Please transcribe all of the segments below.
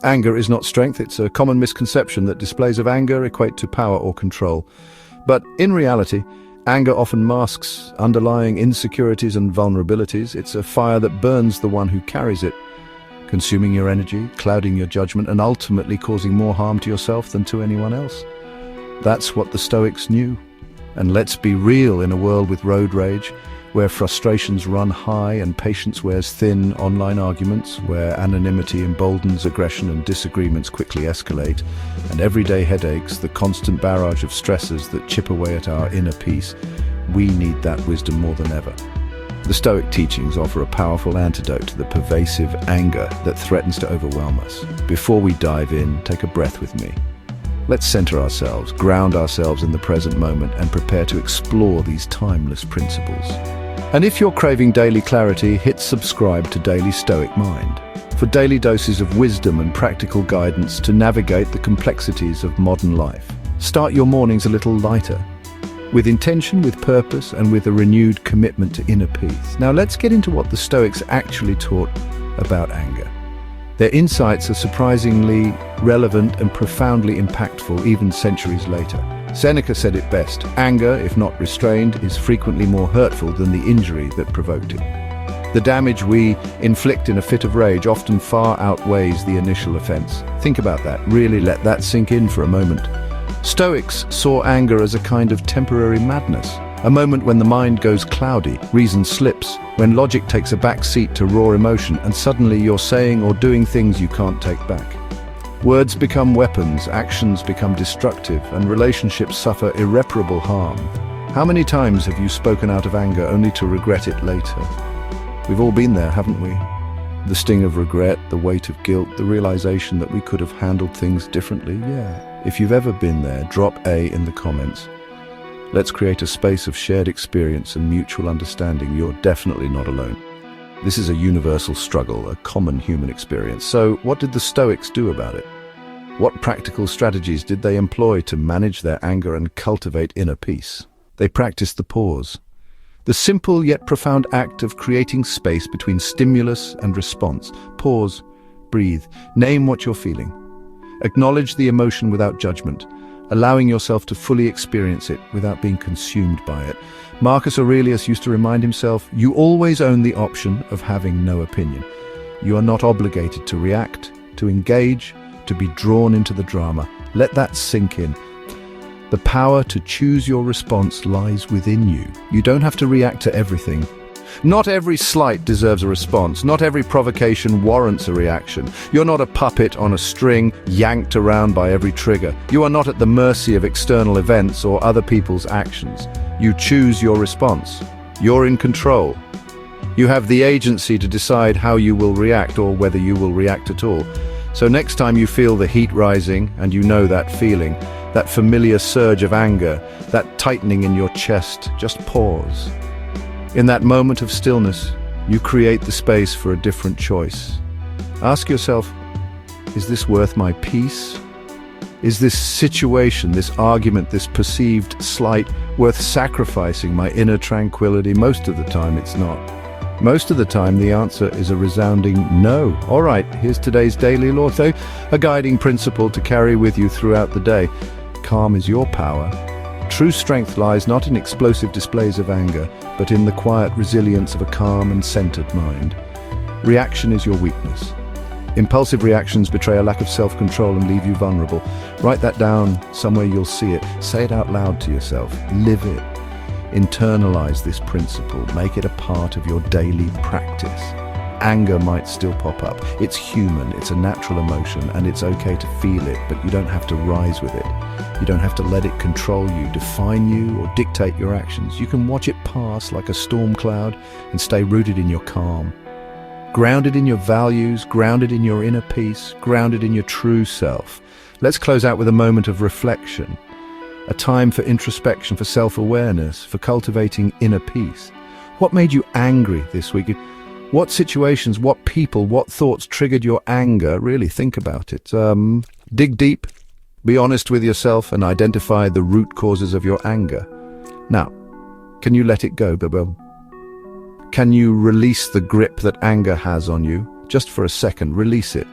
Anger is not strength. It's a common misconception that displays of anger equate to power or control. But in reality, anger often masks underlying insecurities and vulnerabilities. It's a fire that burns the one who carries it, consuming your energy, clouding your judgment, and ultimately causing more harm to yourself than to anyone else. That's what the Stoics knew. And let's be real, in a world with road rage, where frustrations run high and patience wears thin, online arguments, where anonymity emboldens aggression and disagreements quickly escalate, and everyday headaches, the constant barrage of stressors that chip away at our inner peace, we need that wisdom more than ever. The Stoic teachings offer a powerful antidote to the pervasive anger that threatens to overwhelm us. Before we dive in, take a breath with me. Let's center ourselves, ground ourselves in the present moment, and prepare to explore these timeless principles. And if you're craving daily clarity, hit subscribe to Daily Stoic Mind for daily doses of wisdom and practical guidance to navigate the complexities of modern life. Start your mornings a little lighter, with intention, with purpose, and with a renewed commitment to inner peace. Now let's get into what the Stoics actually taught about anger. Their insights are surprisingly relevant and profoundly impactful even centuries later. Seneca said it best: anger, if not restrained, is frequently more hurtful than the injury that provoked it. The damage we inflict in a fit of rage often far outweighs the initial offense. Think about that. Really let that sink in for a moment. Stoics saw anger as a kind of temporary madness, a moment when the mind goes cloudy, reason slips, when logic takes a back seat to raw emotion, and suddenly you're saying or doing things you can't take back. Words become weapons, actions become destructive, and relationships suffer irreparable harm. How many times have you spoken out of anger only to regret it later? We've all been there, haven't we? The sting of regret, the weight of guilt, the realization that we could have handled things differently. Yeah. If you've ever been there, drop A in the comments. Let's create a space of shared experience and mutual understanding. You're definitely not alone. This is a universal struggle, a common human experience. So, what did the Stoics do about it? What practical strategies did they employ to manage their anger and cultivate inner peace? They practiced the pause, the simple yet profound act of creating space between stimulus and response. Pause, breathe, name what you're feeling. Acknowledge the emotion without judgment, allowing yourself to fully experience it without being consumed by it. Marcus Aurelius used to remind himself, you always own the option of having no opinion. You are not obligated to react, to engage, to be drawn into the drama. Let that sink in. The power to choose your response lies within you. You don't have to react to everything. Not every slight deserves a response. Not every provocation warrants a reaction. You're not a puppet on a string, yanked around by every trigger. You are not at the mercy of external events or other people's actions. You choose your response. You're in control. You have the agency to decide how you will react or whether you will react at all. So next time you feel the heat rising, and you know that feeling, that familiar surge of anger, that tightening in your chest, just pause. In that moment of stillness, you create the space for a different choice. Ask yourself, is this worth my peace? Is this situation, this argument, this perceived slight worth sacrificing my inner tranquility? Most of the time it's not. Most of the time the answer is a resounding no. All right, here's today's daily law, so a guiding principle to carry with you throughout the day. Calm is your power. True strength lies not in explosive displays of anger, but in the quiet resilience of a calm and centered mind. Reaction is your weakness. Impulsive reactions betray a lack of self-control and leave you vulnerable. Write that down somewhere you'll see it. Say it out loud to yourself. Live it. Internalize this principle. Make it a part of your daily practice. Anger might still pop up. It's human, it's a natural emotion, and it's okay to feel it, but you don't have to rise with it. You don't have to let it control you, define you, or dictate your actions. You can watch it pass like a storm cloud and stay rooted in your calm. Grounded in your values, grounded in your inner peace, grounded in your true self. Let's close out with a moment of reflection. A time for introspection, for self-awareness, for cultivating inner peace. What made you angry this week? What situations, what people, what thoughts triggered your anger? Really think about it. Dig deep, be honest with yourself, and identify the root causes of your anger. Now, can you let it go, Bibo? Can you release the grip that anger has on you? Just for a second, release it.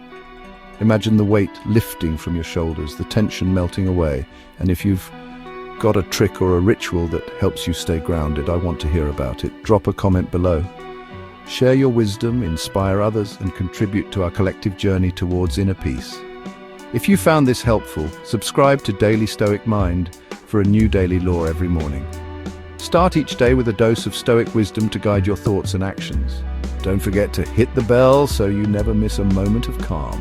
Imagine the weight lifting from your shoulders, the tension melting away. And if you've got a trick or a ritual that helps you stay grounded, I want to hear about it. Drop a comment below. Share your wisdom, inspire others, and contribute to our collective journey towards inner peace. If you found this helpful, subscribe to Daily Stoic Mind for a new daily law every morning. Start each day with a dose of Stoic wisdom to guide your thoughts and actions. Don't forget to hit the bell so you never miss a moment of calm.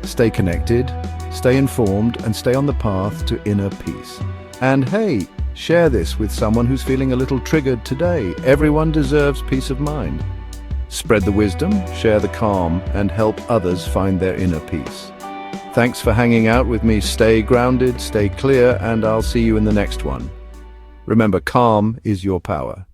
Stay connected, stay informed, and stay on the path to inner peace. And hey, share this with someone who's feeling a little triggered today. Everyone deserves peace of mind. Spread the wisdom, share the calm, and help others find their inner peace. Thanks for hanging out with me. Stay grounded, stay clear, and I'll see you in the next one. Remember, calm is your power.